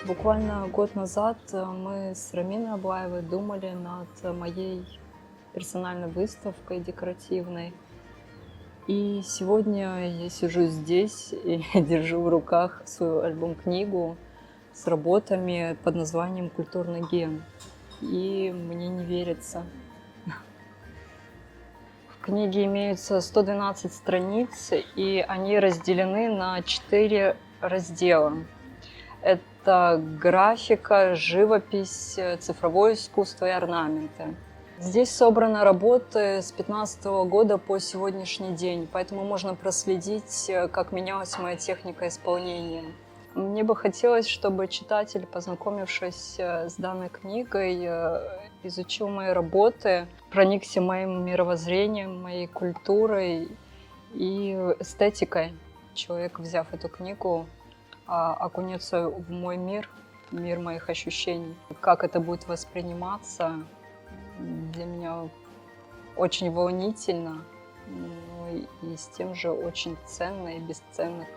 Буквально год назад мы с Раминой Аблаевой думали над моей персональной выставкой декоративной. И сегодня я сижу здесь и держу в руках свою альбом-книгу с работами под названием «Культурный ген». И мне не верится. В книге имеются 112 страниц, и они разделены на 4 раздела. Это графика, живопись, цифровое искусство и орнаменты. Здесь собраны работы с 2015 года по сегодняшний день, поэтому можно проследить, как менялась моя техника исполнения. Мне бы хотелось, чтобы читатель, познакомившись с данной книгой, изучил мои работы, проникся моим мировоззрением, моей культурой и эстетикой. Человек, взяв эту книгу, окунется в мой мир, мир моих ощущений. Как это будет восприниматься, для меня очень волнительно, но и с тем же очень ценно и бесценно.